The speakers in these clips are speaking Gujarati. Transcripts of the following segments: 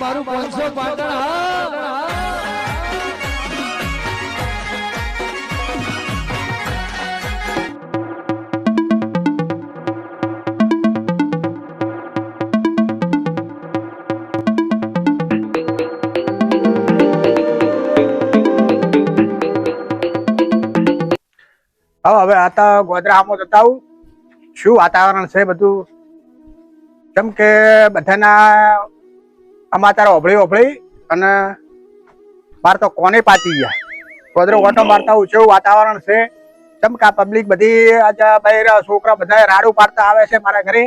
મારું 500 પાટણ હા હવે આ તો ગોધરામાં જતા આવું શું વાતાવરણ છે બધું કેમ કે બધાના સમાચાર ઓભળી અને મારે તો કોને પાતી ગયા ગોધરો ઓટો મારતા આવું કેવું વાતાવરણ છે કેમ કે આ પબ્લિક બધી આજે બહાર છોકરા બધા રાડું પાડતા આવે છે મારા ઘરે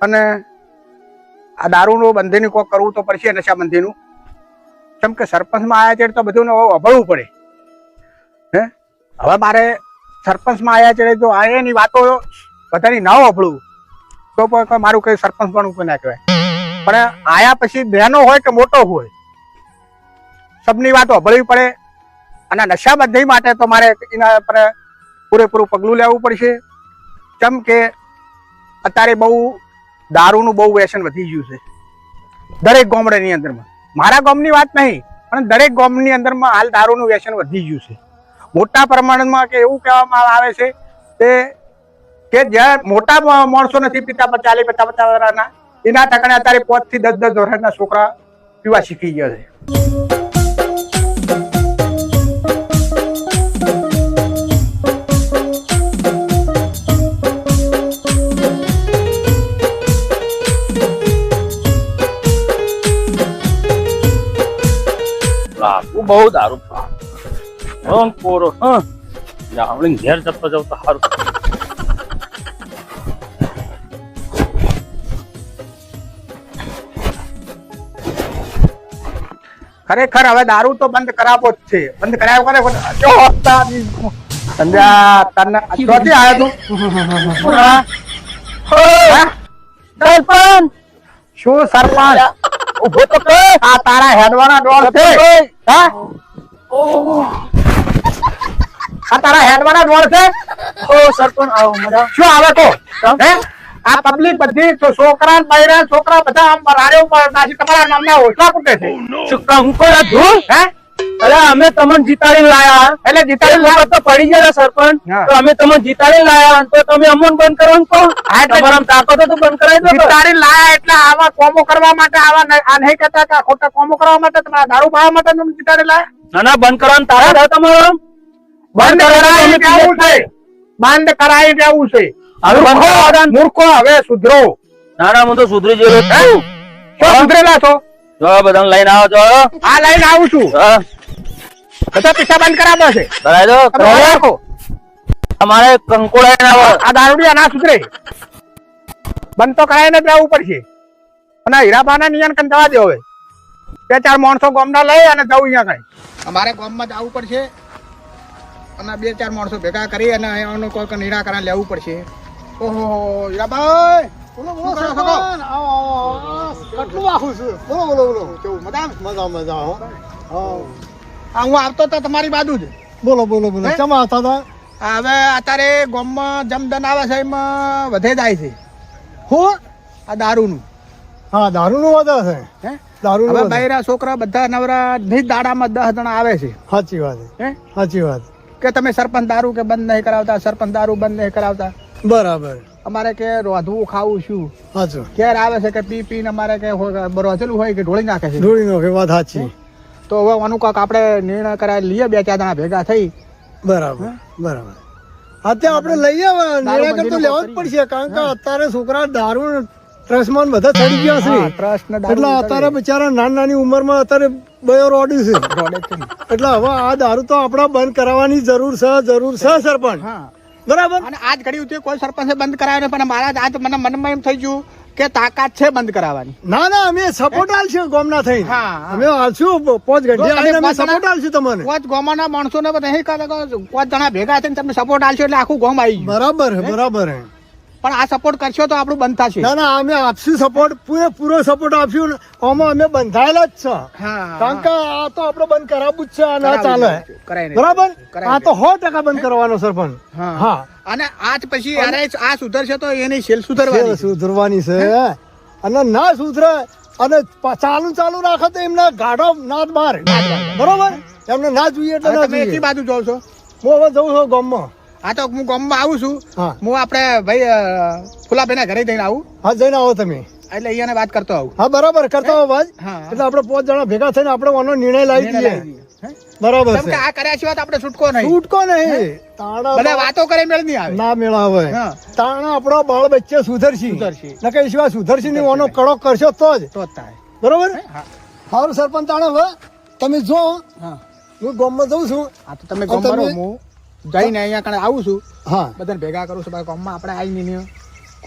અને આ દારૂનું બંધીનું કોક કરવું તો પડશે નશાબંધીનું કેમ કે સરપંચમાં આવ્યા છે તો બધું ઓભળવું પડે હે હવે મારે સરપંચમાં આવ્યા છે તો એની વાતો બધાની ના વાપરું તો પણ મારું કઈ સરપંચ પણ ઉપર ના કહેવાય પણ આયા પછી બહેનો હોય કે મોટો હોય સબની વાતો વાપરવી પડે અને નશાબંધી માટે તો મારે એના પર પૂરેપૂરું પગલું લેવું પડશે કેમ કે અત્યારે બહુ દારૂનું બહુ વ્યસન વધી ગયું છે દરેક ગામડાની અંદરમાં મારા ગામની વાત નહીં પણ દરેક ગામની અંદરમાં હાલ દારૂનું વ્યસન વધી ગયું છે મોટા પ્રમાણમાં કે એવું કહેવામાં આવે છે કે જ્યાં મોટા માણસો નથી પીતા 40-50 વર્ષના એના ટકાને અત્યારે 5 થી 10 વર્ષના છોકરા પીવા શીખી ગયા છે બહુ દારૂ પોરો જાવણી ઘેર જતો જતો સારું ખરેખર હવે દારૂ તો બંધ કરાવવો જ છે બંધ કરાવ્યો સંધ્યા તને ચોથી આવ્યો તું શું સરપંચ ઉભો તો આ તારા હેડવાના ડોળ છે હા આ તારા હેડવાના ડોળ છે ઓ સરપંચ આવો મજા શું આવે તો હે આ પબ્લિક બધી તો છોકરા બૈરા છોકરા બધા આમ રાડે ઉપર નાસી તમારા નામના ઓછા કૂટે છે શું કંકો ધૂળ હે અરે અમે તમને જીતાડી લાયા એટલે જીતાડી લાયા તો પડી ગયા સરપંચ તો અમે તમને જીતાડી લાયા તો તમે અમન બંધ કરવાનું તો આ તમારા તાકાત તો બંધ કરાવી દો જીતાડી લાયા એટલે આવા કોમો કરવા માટે આવા આ નહીં કહેતા કે ખોટા કોમો કરવા માટે તમારા દારૂ પાવા માટે તમે જીતાડી લાયા ના ના બંધ કરવાનું તારા તમારો બંધ કરાવી દેવું છે બંધ કરાવી દેવું છે હવે મૂર્ખો હવે સુધરો ના ના હું તો સુધરી ગયો છું સુધરેલા છો જો બધા લઈને આવો છો આ લઈને આવું છું બધા પૈસા બંધ કરાવવા છે કરાવી દો તમારે કંકોડા આ દારૂડિયા ના સુધરે બંધ તો કરાવીને જ આવવું પડશે અને હીરાબાના નિયમ કંટાળવા દે હવે 2-4 માણસો ગામના લઈ અને જવું અહીંયા કઈ અમારે ગામમાં જવું પડશે અને 2-4 માણસો ભેગા કરી અને એનું કોઈ નિરાકરણ લેવું પડશે ઓહો હીરાભાઈ બોલો બોલો કેટલું આખું છે બોલો બોલો બોલો કેવું મજા હો હા હું આવતો તો તમારી બાજુ જ બોલો બોલો બોલો કેમ આવતા હતા હવે અત્યારે ગામમાં જમદન આવે છે એમાં વધે જાય છે હું આ દારૂનું હા દારૂનું વધારે છે હે દારૂ હવે બૈરા છોકરા બધા નવરા નહીં દાડામાં 10 જણા આવે છે સાચી વાત હે સાચી વાત કે તમે સરપંચ દારૂ કે બંધ નહીં કરાવતા સરપંચ દારૂ બંધ નહીં કરાવતા બરાબર અમારે કે રોધવું ખાવું શું સાચું ઘેર આવે છે કે પી પીને અમારે કે રોધેલું હોય કે ઢોળી નાખે છે ધોળી નાખે વાત સાચી તો હવે આનું કાંક આપણે નિર્ણય કરાવી લઈએ 2-4 જણા ભેગા થઈ બરાબર બરાબર અત્યારે આપણે લઈએ નિરાકરણ તો લેવા જ પડશે કારણ કે અત્યારે છોકરા દારૂ ટ્રસ્ટમાં બધા ચડી ગયા છે એટલે અત્યારે બિચારા નાની ઉંમરમાં અત્યારે બયો રોડ્યું છે એટલે હવે આ દારૂ તો આપડા બંધ કરાવવાની જરૂર છે સરપંચ બરાબર અને આજ ઘડી કોઈ સરપંચે બંધ કરાવ્યો પણ મારા આજ મને મનમાં એમ થઈ ગયું કે તાકાત છે બંધ કરાવવાની ના ના અમે સપોર્ટ આલશું ગામના થઈ અમે આલશું 5 ઘંટે આવીને અમે સપોર્ટ આલશું તમને 5 ગામના માણસોને નહીં કરે 5 જણા ભેગા થઈને તમે સપોર્ટ આલશો એટલે આખું ગામ આવી ગયું બરાબર બરાબર પણ આ સપોર્ટ કરશો તો આપણું બંધ થશે ના ના અમે આપશું સપોર્ટ પૂરો સપોર્ટ આપશું આમાં અમે બંધાયેલા જ છે કારણ કે આ તો આપણે બંધ કરાવવું જ છે ના ચાલે બરાબર આ તો 100% બંધ કરવાનો સરપંચ હા અને આજ પછી આ સુધરશે તો એની સેલ સુધરવાની છે અને ના સુધરે અને ચાલુ રાખે તો એમને ગાઢો ના બહાર બરોબર એમને ના જોઈએ એટલે ના તમે જોઈએ એકી બાજુ જોઉં છો હું હવે જઉં છું ગામમાં આ તો હું ગામમાં આવું છું હા હું આપણે ભાઈ ફુલાભાઈના ઘરે જઈને આવું હા જઈને આવો તમે એટલે અહીંયાને વાત કરતો આવું હા બરાબર કરતા હો વાત હા એટલે આપણે 5 જણા ભેગા થઈને આપણે આનો નિર્ણય લાવી દઈએ બરાબર કેમ છે કે આ કર્યા સિવાય તો આપણે છૂટકો નહીં છૂટકો નહીં તાણા બધા વાતો કરે મેળ નહીં આવે ના મેળાવે હા. તાણા આપણો બાળ બચ્ચે સુધરશી સુધરશે. નકર એ સિવાય સુધરશી નહીં ઓનો કડો કરશો તો જ તો જ થાય બરોબર હા સારું સરપંચ તાણા હવે તમે જો હા હું ગામમાં જઉં છું આ તો તમે અને ગામમાં રહો, તમે- હું જઈને અહીંયા કણે આવું છું હા બધાને ભેગા કરું છું ગામમાં આપણે આવીને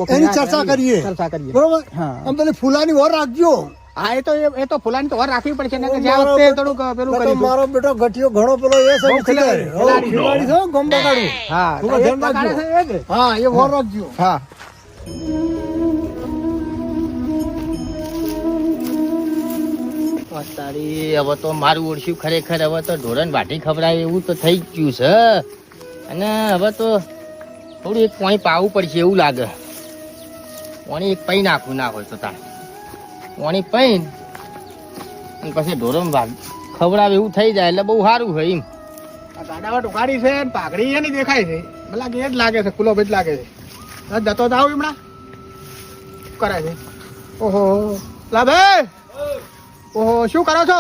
એની ચર્ચા કરીએ ચર્ચા કરીએ બરોબર હા. આમ પેલી ફૂલાની ઓર રાખજો હા એ તો ફુલાની તો વાર રાખવી પડશે ને કે મારો જ્યાં વખતે બેટો- થોડુંક પેલું નકર કરી મારો બેટો ઘટિયો ઘણો પેલો એ બહુ છે ખિલાડી, ખિલાડી. ખિલાડી છે ગમ બગાડું હા થોડું તો એ ધ્યાન રાખજો. પગાડે છે એ જ. હા એ ઓર રાખજો હા તારી હવે તો મારું ઓળખ્યું ખરેખર હવે તો ઢોરણ વાટી ખવડાવે એવું તો થઈ જ ગયું છે અને હવે તો થોડું એક પાણી પાવું પડશે એવું લાગે પાણી એક પૈ નાખવું ના હોય તો તાર પાણી પૈન અને પછી ઢોરણ ખવડાવે એવું થઈ જાય એટલે બહુ સારું હોય એમ આ દાડાવટ ઉઘાડી છે ને પાઘડી એની દેખાય છે ભલા કે એ જ લાગે છે ખુલ્લો ભેજ લાગે છે હવે જતો તો આવું હમણાં શું કરે છે ઓહો લા ભાઈ ઓહો શું કરો છો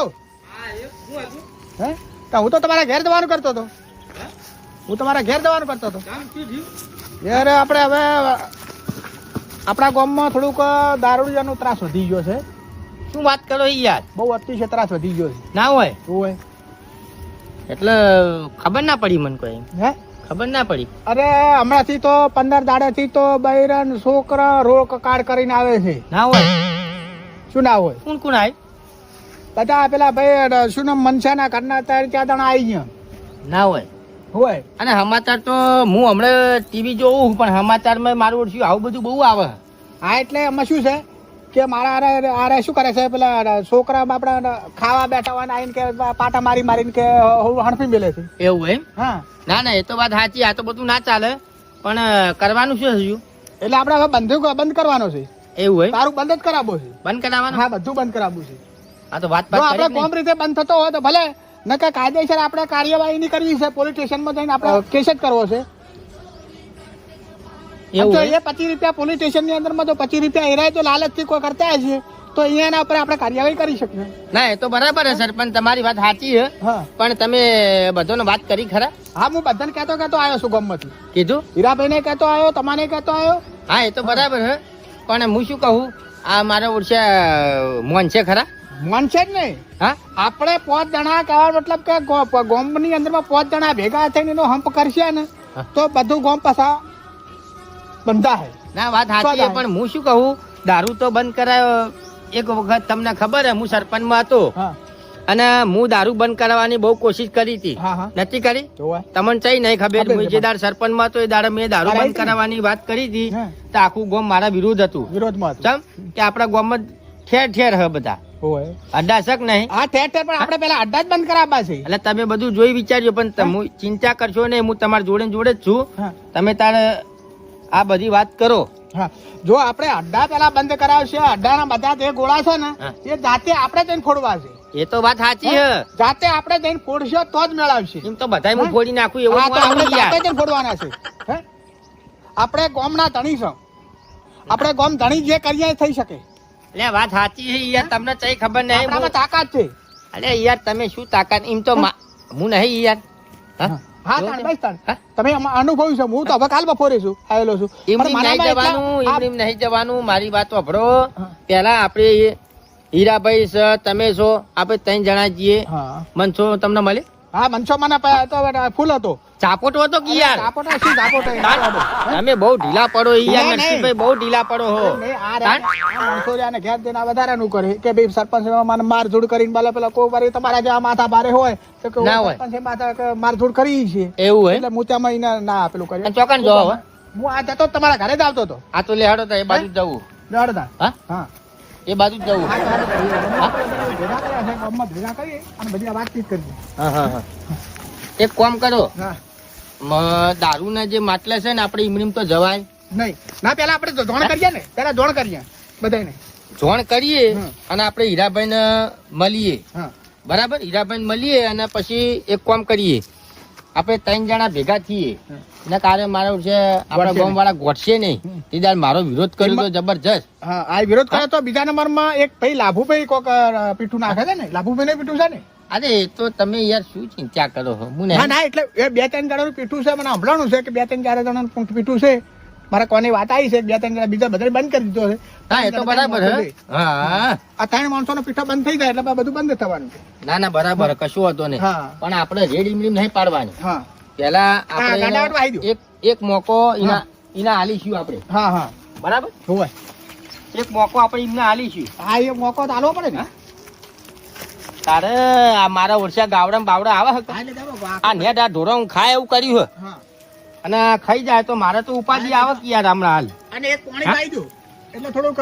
હે તો હું તો તમારા ઘેર જવાનું કરતો હતો હું તમારા ઘેર જવાનું કરતો હતો ઘેર આપણે હવે આપણા ગામમાં થોડુંક દારૂડિયાનો ત્રાસ વધી ગયો છે શું વાત કરો યાર બહુ અતિશય ત્રાસ વધી ગયો છે ના હોય શું હોય એટલે ખબર ના પડી મને કોઈ હે ખબર ના પડી અરે હમણાંથી તો 15 દાડાથી તો બૈરન છોકરા રોડ કાર્ડ કરીને આવે છે ના હોય શું ના હોય કોણ કોણ આવે બધા પેલા ભાઈ શું નામ મનસાના ઘરના ત્યાં દાણા આવી ગયા ના હોય હોય અને સમાચાર તો હું હમણાં ટીવી જોઉં પણ સમાચારમાં મારું ઓળખ્યું આવું બધું બહુ આવે હા એટલે એમાં શું છે કે મારા આરે શું કરે છે પેલા છોકરા આપડા ખાવા બેઠા હોય ને આવીને કે પાટા મારી મારીને કે હણફી મેલે છે એવું એમ હા ના ના એ તો વાત સાચી આ તો બધું ના ચાલે પણ કરવાનું શું હજુ એટલે આપણે હવે બંધ કરવાનો છે એવું હોય તારું બંધ જ કરાવવું છે બંધ કરાવવાનું હા બધું બંધ કરાવવું છે આ તો વાત જો વાત આપણે કરી જ કોમ રીતે બંધ થતો હોય તો ભલે નકર કાયદેસર આપણે કાર્યવાહી નહીં કરવી છે પોલીસ સ્ટેશનમાં જઈને આપણે કેસ જ કરવો છે નહીં. એવું તો હોય? એ 25 રૂપિયા પોલીસ સ્ટેશન ની અંદર માં તો 25 રૂપિયા હેરાય તો લાલચ થી કોઈ કરતા હશે તો અહીંયાના ઉપર આપણે કાર્યવાહી કરી શકીએ ના એ તો બરાબર છે સરપંચ તમારી વાત સાચી છે હા પણ તમે બધાને વાત કરી ખરા હા હું બધાને કહેતો આવ્યો છું ગામમાંથી કીધું હીરાભાઈ ને કહેતો આવ્યો તમને કહેતો આવ્યો હા એ તો બરાબર છે પણ હું શું કહું આ મારા ઓળખ્યા મોન છે ખરા માનશે જ નહીં હા આપણે 5 જણા કહેવાનો મતલબ કે ગામની અંદરમાં 5 જણા ભેગા થઈને એનો હંપ કરશે ને હા. તો બધું ગામ પાછા બંધા હે ના વાત સાચી છે પણ હું શું કહું દારૂ તો બંધ કરાયો એક વખત તમને ખબર હે હું સરપંચમાં હતો હા અને હું દારૂ બંધ કરાવવાની બહુ કોશિશ કરી હતી હા હા નથી કરી જોવાય તમને ચઈ નહીં ખબર ખબર હું છે જે દાડ સરપંચમાં હતો એ દાડે મેં દારૂ કરાવી બંધ હતી ને? કરાવવાની વાત કરી હતી હા. તો આખું ગામ મારા વિરુદ્ધ હતું વિરોધમાં હતું ચમ કે આપણા ગામમાં ઠેર ઠેર હે બધા હોય અડ્ડા શક નહીં હા ઠેર ઠેર પણ આપણે પેલા અડ્ડા જ બંધ કરાવવા છે એટલે તમે બધું જોઈ વિચારજો પણ તમે ચિંતા કરશો નહીં હું તમારા જોડે ને જોડે જ છું હા તમે તારે આ બધી વાત કરો હા જો આપણે અડ્ડા પેલા બંધ કરાવશે અડ્ડાના બધા જે ગોળા છે ને હા. એ જાતે આપણે જઈને ફોડવા છે એ તો વાત સાચી હે જાતે આપણે જઈને ફોડશે તો જ મેળવશે એમ તો બધાય હું ફોડી નાખું એવું હા, તો કોણ આપણે બોલી જાતે યાર? જઈને ફોડવાના છે હે? આપણે ગામના ધણી છો આપણે ગામ ધણી જે કરીએ એ થઈ શકે એટલે વાત સાચી છે યાર તમને ચઈ ખબર નહીં આપણામાં તાકાત છે અરે યાર તમે શું તાકાત એમ તો હું નહીં યાર હા? હા જો તાણ તે- બસ તાણ હા? તમે અનુભવી છો હું તો હવે કાલ બપોરે છું આવેલો છું એમ પણ નહીં મારામાં જવાનું એટલા- એમ નહીં જવાનું મારી વાત વાપરો હા. પેલા આપણે હીરાભાઈ છે તમે છો આપણે 3 જણા જઈએ હા મનસો તમને મળે હા મનસો મને તો ફૂલ હતો ચાપોટો હતો કે યાર ઝાપોટો શું ઝાપોટો એ ના હતો. તમે બહુ ઢીલા પડો યાર નહીં, નહીં. નરસિંહભાઈ બહુ ઢીલા પડો હો નહીં, આ મનસુરિયાને ઘેર જઈને આ વધારાનું કરે કે ભાઈ સરપંચ મને મારઝૂડ કરીને ભલે પેલા કોઈ વાર તમારા જેવા માથા ભારે હોય તો કે ના હોય. સરપંચે માથા મારઝૂડ કરી છે એવું હોય એટલે હું ત્યાં એને ના પેલું અને કર્યું ચોકન જો હવે હું આ જતો જ તમારા ઘરે જ આવતો હતો આ તો લેહાડો તો એ બાજુ જ જવું દોડતા હા હા એ બાજુ જ જવું ભેગા કર્યા છે, ગામમાં ભેગા કરી અને બધી આ વાતચીત કરી હા હા હા એક કામ કરો હા દારૂના જે માટલા છે ને આપણે ઈમડીમ તો જવાય નહીં ના પેલા આપણે જોણ કરીએ ને પેલા જોણ કરીએ બધાને જોણ કરીએ અને આપણે હીરાભાઈ ને મળીએ હા. બરાબર હીરાભાઈ મળીએ અને પછી એક કામ કરીએ આપણે 3 જણા ભેગા થઈએ એના કારણે મારો છે આપણા ગોઠશે ગામ વાળા ગોઠશે નહીં તીદાર મારો વિરોધ કર્યો તો જબરજસ્ત હા આ વિરોધ કરે તો બીજા નંબરમાં એક ભાઈ લાભુભાઈ કોક પીઠું નાખે છે ને લાભુભાઈ ને પીઠું છે ને અરે એ તો તમે યાર શું ચિંતા કરો છો હું ના નહીં ના એટલે એ 2-3 જણાનું પીઠું છે મને સંભળાણું છે કે 2-3-4 જણાનું પીઠું છે મારા કોની વાત આવી છે 2-3 જણા બીજા બધા બંધ કરી દીધો છે હા એ તો બરાબર હે હા આ 3 માણસોનો પીઠો બંધ થઈ જાય એટલે બધું બંધ થવાનું છે ના ના બરાબર કશું હતો નહીં હા. પણ આપણે રેડ ઇમલીમ નહીં પાડવાની હા પેલા ગાંડાવટમાં આવી આપણે દો. એક મોકો એના આલીશું આપણે હા હા બરાબર હોય એક મોકો આપણે એમને આલીશું હા એ મોકો તો આલવો પડે ને તારે આ મારા ઓરસા ગાવડા બાવડા આવે હતા હા, એટલે ચાલો, આ નેટ આ ઢોરો ખાય એવું કર્યું હે હા. અને ખાઈ જાય તો મારે તો ઉપાધિ આવે કે યાર હમણાં હાલ અને એક પાણી પાઈ દો એટલે થોડુંક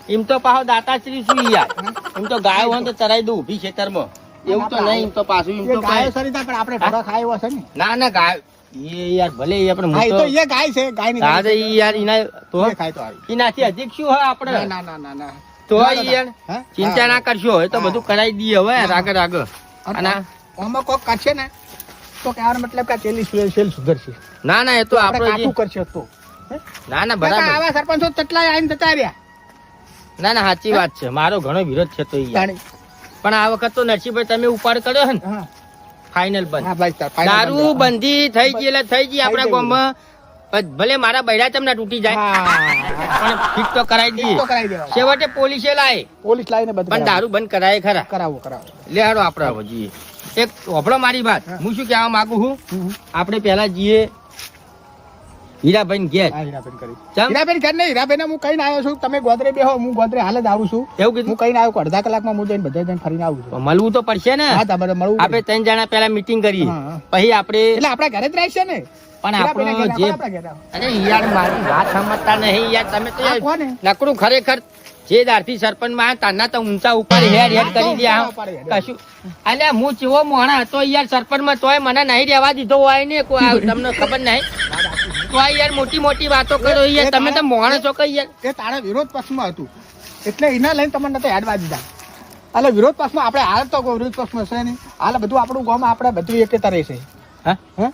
એમ તો પાછો દાતાશ્રી શું યાર એમ તો ગાય હોય તો ચરાઈ દઉં ઉભી ખેતરમાં એવું તો નહીં એમ તો પાછું એમ એ તો ગાયો કાંઈ- સરી થાય પણ આપણે ઢોરા ખાય એવા છે ને ના ના ગાય એ યાર ભલે એ આપણે હા એ તો મોટો એ ગાય છે ગાયની તારે ઈ યાર એના તો એ ખાય તો આવી એનાથી અધિક શું હોય ના આપણે ના ના ના ના તો ના, ઈ યાર હા? ચિંતા ના કરશો હવે તો હા. બધું કરાવી દઈએ હવે રાગે રાગે અને આમાં કોક કરશે ને તો કહેવાનો મતલબ કે આ તેલી સેલ સુધરશે ના ના એ તો આપણે આપણે કાઠું કરશે તો ના ના બરાબર બરાબર આવા સરપંચો કેટલાય આઈને જતા રહ્યા ના ના સાચી વાત છે મારો ઘણો વિરોધ છે તો ઈ યાર. જાણી. પણ આ વખત તો નરસિંહભાઈ તમે ઉપાડ કર્યો છે ને હા ફાઇનલ બંધ હા ભાઈ સાહેબ, final દારૂ બંધ. બંધી થઈ ગઈ એટલે થઈ ગઈ આપણા થઈ ગઈ. ગામમાં પણ ભલે મારા બૈરા તમને તૂટી જાય હા પણ ફિટ તો કરાવી દઈએ તો કરાવી દેવા છેવટે પોલીસે લાય પોલીસ લાવીને બધું પણ દારૂ બંધ કરાય ખરા કરાવો કરાવો લે હારો આપણે હવે જઈએ એક હોભળો મારી વાત હું શું કહેવા માંગુ છું આપણે પહેલા જઈએ હીરાભાઈ ને ઘેર હા હીરાબેન કરી ચમ? હીરાબેન ઘર નહીં હીરાબેન હું કઈને આવ્યો છું તમે ગોદરે બેહો હું ગોદરે હાલ જ આવું છું એવું કીધું હું કઈને આવ્યો કે અડધા કલાકમાં હું જઈને બધા જઈને ફરીને આવું છું મળવું તો પડશે ને હા તમારે મળવું આપણે 3 જણા પહેલા મીટિંગ કરીએ હા, હા. પછી આપણે એટલે આપણા ઘરે જ રહેશે ને પણ હીરાબેનના આપણો ઘરે, જે આપણા ઘરે આવો. અરે યાર મારી વાત સમજતા નહીં યાર તમે તો આ યાર કોને? નકરું ખરેખર જે દારથી સરપંચ માં તાના તો ઊંચા ઉપર હેડ હેડ કરી દે આમ. ઉપાડે હેડ. કશું અલ્યા હું ચેવો મોણા હતો યાર સરપંચ માં તોય મને નહીં રહેવા દીધો હોય ને કોઈ આ તમને ખબર નહીં તોય યાર મોટી મોટી વાતો કરો યાર તમે તો મોણા છો કઈ યાર એ તારા વિરોધ પક્ષમાં હતું એટલે એના લઈને તમને નતો હેડવા દીધા એટલે વિરોધ પક્ષમાં આપણે હાલ તો વિરોધ પક્ષમાં છે નહીં હાલ બધું આપણું ગામ આપણે બધું એકે તરે છે હા હે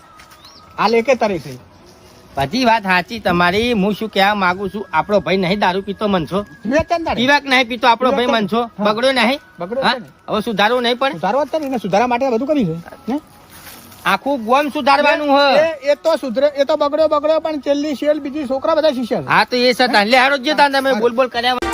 હાલ એકે તરે છે બધી વાત સાચી તમારી હું શું કહેવા માંગુ છું આપણો ભાઈ નહીં દારૂ પીતો મનશો વેચન તારે પીવાક નહીં પીતો આપણો ભાઈ મનશો હા. બગડ્યો નહીં બગડ્યો હા છે ને. હવે સુધારવું નહીં પણ સુધારવા જ તારે એને સુધારા માટે બધું કર્યું છે હે? આખું ગોમ સુધારવાનું હ એ તો સુધરે એ તો બગડ્યો પણ છેલ્લી શેલ બીજી છોકરા બધા શિષ્ય છે હા તો એ સતા લે હારો જે તા તમે બોલ બોલ કર્યા